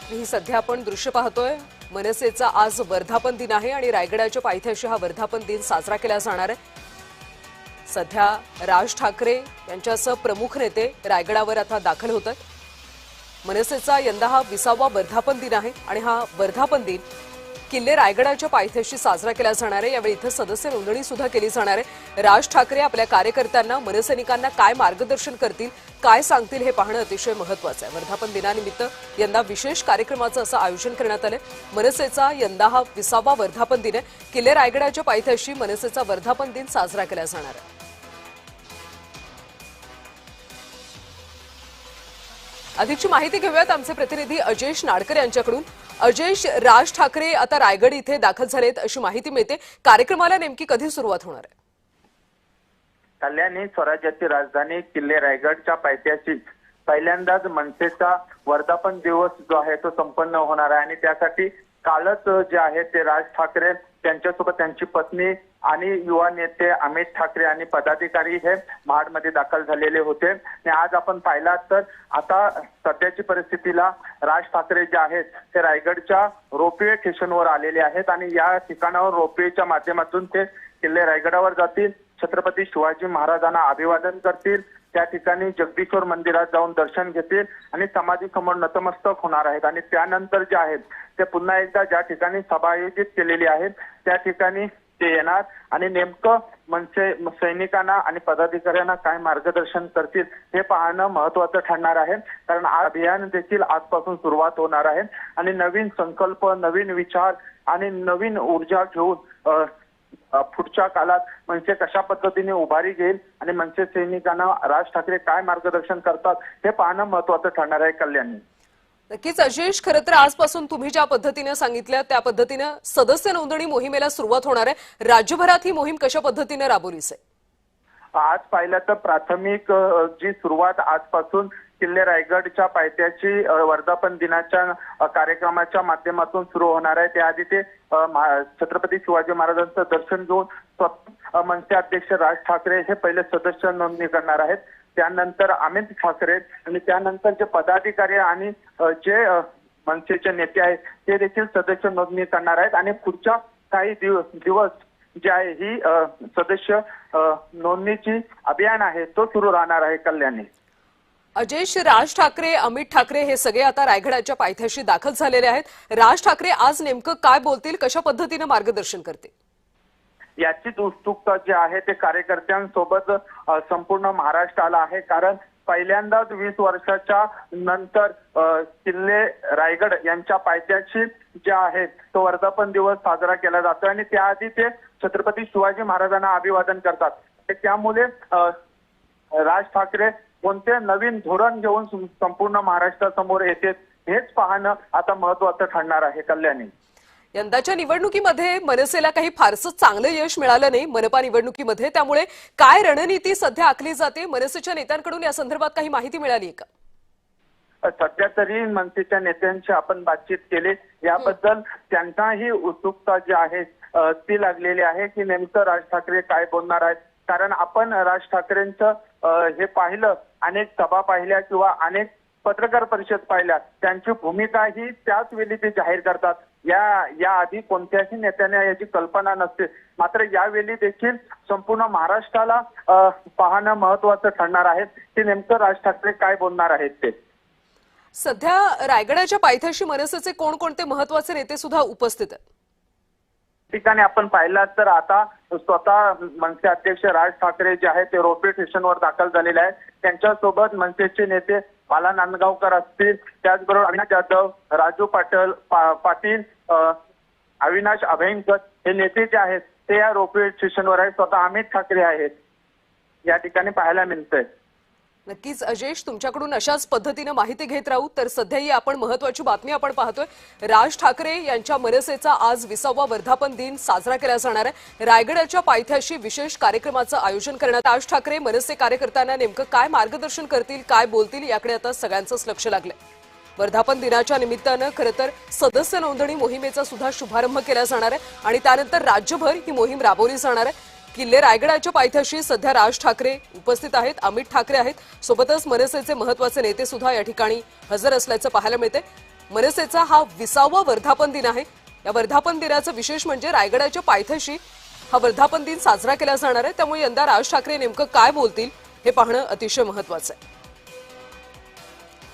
ही सध्या आपण दृश्य पाहतोय। मनसेचा आज वर्धापन दिन आहे आणि रायगडाच्या पायथ्याशी हा वर्धापन दिन साजरा केला जाणार आहे। सध्या राज ठाकरे यांच्यासह प्रमुख नेते रायगडावर आता दाखल होत आहेत। मनसेचा यंदा हा 20वा वर्धापन दिन आहे आणि हा वर्धापन दिन किल्ले रायगडाच्या पायथ्याशी साजरा केला जाणार आहे। यावेळी इथं सदस्य नोंदणी सुद्धा केली जाणार आहे। राज ठाकरे आपल्या कार्यकर्त्यांना मनसैनिकांना काय मार्गदर्शन करतील, काय सांगतील हे पाहणं अतिशय महत्त्वाचं आहे। वर्धापन दिनानिमित्त यंदा विशेष कार्यक्रमाचं असं आयोजन करण्यात आलंय। मनसेचा यंदा हा 20वा वर्धापन दिन आहे। किल्ले रायगडाच्या पायथ्याशी मनसेचा वर्धापन दिन साजरा केला जाणार आहे। अधिकची माहिती घेऊयात आमचे प्रतिनिधी अजयेश नाडकर यांच्याकडून। अजयेश, राज ठाकरे आता रायगड इथे दाखल झालेत अशी माहिती मिळते। कार्यक्रमाला नेमकी कधी सुरुवात होणार आहे? कल्याणी स्वराज्याची राजधानी किल्ले रायगडच्या पायथ्याशी पहिल्यांदाच मनसेचा वर्धापन दिवस जो आहे तो संपन्न होणार आहे आणि त्यासाठी कालच जे आहे ते राज ठाकरे त्यांच्यासोबत त्यांची पत्नी आणि युवा नेते अमित ठाकरे आणि पदाधिकारी हे महाडमध्ये दाखल झालेले होते। आणि आज आपण पाहिला तर आता सध्याची परिस्थितीला राज ठाकरे जे आहेत ते रायगडच्या रोपवे स्टेशनवर आलेले आहेत आणि या ठिकाणावर रोपवेच्या माध्यमातून ते किल्ले रायगडावर जातील, छत्रपती शिवाजी महाराजांना अभिवादन करतील, त्या ठिकाणी जगदीश्वर मंदिरात जाऊन दर्शन घेतील आणि समाधीसमोर नतमस्तक होणार आहेत। आणि त्यानंतर जे आहेत ते पुन्हा एकदा ज्या ठिकाणी सभा आयोजित केलेली आहे त्या ठिकाणी ते येणार आणि नेमकं मनसे सैनिकांना आणि पदाधिकाऱ्यांना काय मार्गदर्शन करतील हे पाहणं महत्त्वाचं ठरणार आहे। कारण अभियान देखील आजपासून सुरुवात होणार आहे आणि नवीन संकल्प, नवीन विचार आणि नवीन ऊर्जा घेऊन पुढच्या काळात मनसे कशा पद्धतीने उभारी घेईल आणि मनसे सैनिकांना राज ठाकरे काय मार्गदर्शन करतात हे पाहणं महत्त्वाचं ठरणार आहे। कल्याणी, नक्कीच अजयेश, खरं तर आजपासून तुम्ही ज्या पद्धतीने सांगितलं त्या पद्धतीने सदस्य नोंदणी मोहिमेला सुरुवात होणार आहे। राज्यभरात ही मोहीम कशा पद्धतीने राबवलीच आहे? आज पाहिलं तर प्राथमिक जी सुरुवात आजपासून किल्ले रायगडच्या पायथ्याची वर्धापन दिनाच्या कार्यक्रमाच्या माध्यमातून सुरू होणार आहे। त्याआधी ते छत्रपती शिवाजी महाराजांचं दर्शन घेऊन मनसे अध्यक्ष राज ठाकरे हे पहिले सदस्य नोंदणी करणार आहेत। त्यानंतर अमित ठाकरे आणि त्यानंतर जे पदाधिकारी आणि जे मनसेचे नेते आहेत ते देखील सदस्य नोंदणी करणार आहेत आणि पुढच्या काही दिवस जे आहे ही सदस्य नोंदणीची अभियान आहे तो सुरू राहणार आहे। कल्याणी, अजयेश, राज ठाकरे, अमित ठाकरे हे सगळे आता रायगडाच्या पायथ्याशी दाखल झालेले आहेत। राज ठाकरे आज नेमकं काय बोलतील, कशा पद्धतीने मार्गदर्शन करतील याचीच उत्सुकता जी आहे ते कार्यकर्त्यांसोबत संपूर्ण महाराष्ट्राला आहे। कारण पहिल्यांदाच 20 वर्षाच्या नंतर किल्ले रायगड यांच्या पायथ्याशी जे आहे तो वर्धापन दिवस साजरा केला जातो आणि त्याआधी ते छत्रपती शिवाजी महाराजांना अभिवादन करतात। त्यामुळे राज ठाकरे कोणते नवीन धोरण घेऊन संपूर्ण महाराष्ट्रासमोर येते हेच पाहणं आता महत्त्वाचं ठरणार आहे। कल्याणी, यंदाच्या निवडणुकीमध्ये मनसेला काही फारसं चांगलं यश मिळालं नाही मनपा निवडणुकीमध्ये, त्यामुळे काय रणनीती सध्या आखली जाते? मनसेच्या नेत्यांकडून या संदर्भात काही माहिती मिळाली का? सध्या तरी मनसेच्या नेत्यांशी आपण बातचीत केली, याबद्दल त्यांनाही उत्सुकता जी आहे ती लागलेली आहे की नेमकं राज ठाकरे काय बोलणार आहेत। कारण आपण राज ठाकरेंचं हे पाहिलं, अनेक सभा पाहिल्या किंवा अनेक पत्रकार परिषद पाहिल्या, त्यांची भूमिका ही त्याच वेळी ते जाहीर करतात। या आधी कोणत्याही नेत्याने याची कल्पना नसते, मात्र यावेळी देखील संपूर्ण महाराष्ट्राला पाहणं महत्त्वाचं ठरणार आहे की नेमकं राज ठाकरे काय बोलणार आहेत ते। सध्या रायगडाच्या पायथ्याशी मनसेचे कोणकोणते महत्त्वाचे नेते सुद्धा उपस्थित आहेत? ठिकाणी आपण पाहिलं तर आता स्वतः मनसे अध्यक्ष राज ठाकरे जे आहे ते रोपवे स्टेशनवर दाखल झालेले आहेत। त्यांच्यासोबत मनसेचे नेते बाला नांदगावकर असतील, त्याचबरोबर अविनाश जाधव, राजू पाटील, अविनाश अभयंकर हे नेते जे आहेत ते या रोपवे स्टेशनवर आहेत। स्वतः अमित ठाकरे आहेत या ठिकाणी पाहायला मिळतंय। नक्कीच अजयेश, तुमच्याकडून अशाच पद्धतीने माहिती घेत राहू। तर सध्या ही आपण महत्त्वाची बातमी आपण पाहतोय, राज ठाकरे यांच्या मनसेचा आज 20वा वर्धापन दिन साजरा केला जाणार आहे। रायगडाच्या पायथ्याशी विशेष कार्यक्रमाचं आयोजन करण्यात। राज ठाकरे मनसे कार्यकर्त्यांना नेमकं काय मार्गदर्शन करतील, काय बोलतील याकडे आता सगळ्यांचंच लक्ष लागलंय। वर्धापन दिनाच्या निमित्तानं खरं तर सदस्य नोंदणी मोहिमेचा सुद्धा शुभारंभ केला जाणार आहे आणि त्यानंतर राज्यभर ही मोहीम राबवली जाणार आहे। किल्ले रायगडाच्या पायथ्याशी सध्या राज ठाकरे उपस्थित आहेत, अमित ठाकरे आहेत, सोबतच मनसेचे महत्त्वाचे नेते सुद्धा या ठिकाणी हजर असल्याचं पाहायला मिळते। मनसेचा हा 20वा वर्धापन दिन आहे। या वर्धापन दिनाचं विशेष म्हणजे रायगडाच्या पायथ्याशी हा वर्धापन दिन साजरा केला जाणार आहे। त्यामुळे यंदा राज ठाकरे नेमकं काय बोलतील हे पाहणं अतिशय महत्त्वाचं आहे।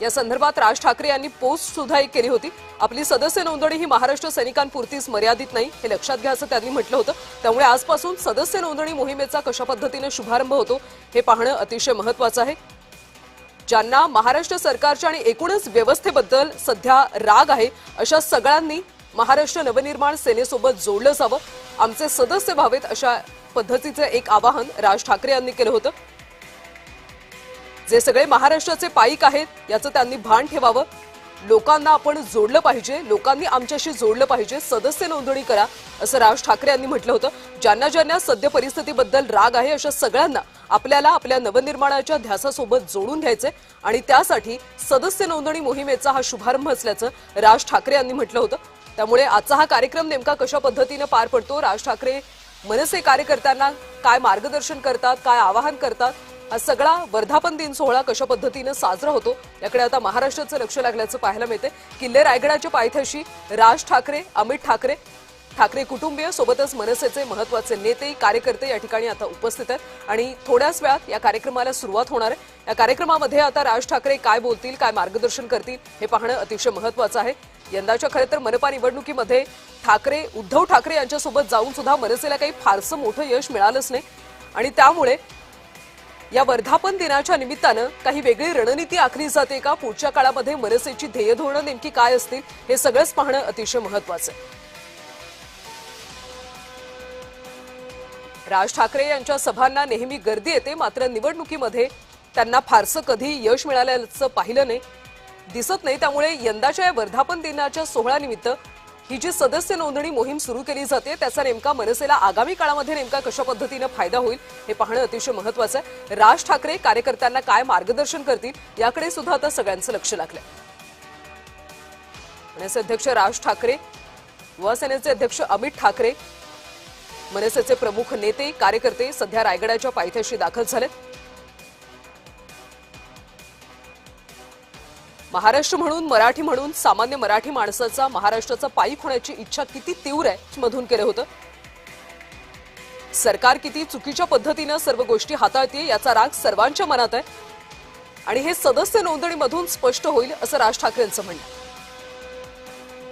या संदर्भात राज ठाकरे यांनी पोस्ट सुद्धा एक केली होती। आपली सदस्य नोंदणी ही महाराष्ट्र सैनिकांपुरतीच मर्यादित नाही हे लक्षात घ्या असं त्यांनी म्हटलं होतं। त्यामुळे आजपासून सदस्य नोंदणी मोहिमेचा कशा पद्धतीने शुभारंभ होतो हे पाहणं अतिशय महत्त्वाचं आहे। ज्यांना महाराष्ट्र सरकारच्या आणि एकूणच व्यवस्थेबद्दल सध्या राग आहे अशा सगळ्यांनी महाराष्ट्र नवनिर्माण सेनेसोबत जोडलं जावं, आमचे सदस्य व्हावेत अशा पद्धतीचे एक आवाहन राज ठाकरे यांनी केलं होतं। जे सगळे महाराष्ट्राचे पाईक आहेत याचं त्यांनी भान ठेवावं, लोकांना आपण जोडलं पाहिजे, लोकांनी आमच्याशी जोडलं पाहिजे, सदस्य नोंदणी करा असं राज ठाकरे यांनी म्हटलं होतं। ज्यांना सद्य परिस्थितीबद्दल राग आहे अशा सगळ्यांना आपल्याला आपल्या नवनिर्माणाच्या ध्यासासोबत जोडून घ्यायचे आणि त्यासाठी सदस्य नोंदणी मोहिमेचा हा शुभारंभ असल्याचं राज ठाकरे यांनी म्हटलं होतं। त्यामुळे आजचा हा कार्यक्रम नेमका कशा पद्धतीने पार पडतो, राज ठाकरे मनसे कार्यकर्त्यांना काय मार्गदर्शन करतात, काय आवाहन करतात, हा सगळा वर्धापन दिन सोहळा कशा पद्धतीने साजरा होतो याकडे आता महाराष्ट्राचं लक्ष लागल्याचं पाहायला मिळते। किल्ले रायगडाच्या पायथ्याशी राज ठाकरे, अमित ठाकरे, ठाकरे कुटुंबीय सोबतच मनसेचे महत्त्वाचे नेते कार्यकर्ते या ठिकाणी आता उपस्थित आहेत आणि थोड्याच वेळात या कार्यक्रमाला सुरुवात होणार आहे। या कार्यक्रमामध्ये आता राज ठाकरे काय बोलतील, काय मार्गदर्शन करतील हे पाहणं अतिशय महत्त्वाचं आहे। यंदाच्या खरं तर मनपा निवडणुकीमध्ये उद्धव ठाकरे यांच्यासोबत जाऊन सुद्धा मनसेला काही फारसं मोठं यश मिळालंच नाही आणि त्यामुळे या वर्धापन दिनाच्या निमित्तानं काही वेगळी रणनीती आखली जाते का, पुढच्या काळामध्ये मनसेची ध्येय धोरणं नेमकी काय असतील हे सगळंच पाहणं अतिशय महत्त्वाचं आहे। राज ठाकरे यांच्या सभांना नेहमी गर्दी येते, मात्र निवडणुकीमध्ये त्यांना फारसं कधी यश मिळाल्याचं पाहिलं नाही, दिसत नाही। त्यामुळे यंदाच्या या वर्धापन दिनाच्या सोहळ्यानिमित्त ही जी सदस्य नोंदणी मोहीम सुरू केली जाते त्याचा नेमका मनसेला आगामी काळामध्ये नेमका कशा पद्धतीने फायदा होईल हे पाहणं अतिशय महत्त्वाचं आहे। राज ठाकरे कार्यकर्त्यांना काय मार्गदर्शन करतील याकडे सुद्धा आता सगळ्यांचं लक्ष लागलंय। मनसे अध्यक्ष राज ठाकरे, युवासेनेचे अध्यक्ष अमित ठाकरे, मनसेचे प्रमुख नेते कार्यकर्ते सध्या रायगडाच्या पायथ्याशी दाखल झालेत। महाराष्ट्र म्हणून, मराठी म्हणून, सामान्य मराठी माणसाचा महाराष्ट्राचा पाईक होण्याची इच्छा किती तीव्र आहे मधून केलं होतं। सरकार किती चुकीच्या पद्धतीनं सर्व गोष्टी हाताळते याचा राग सर्वांच्या मनात आहे आणि हे सदस्य नोंदणीमधून स्पष्ट होईल असं राज ठाकरेंचं म्हणणं आहे।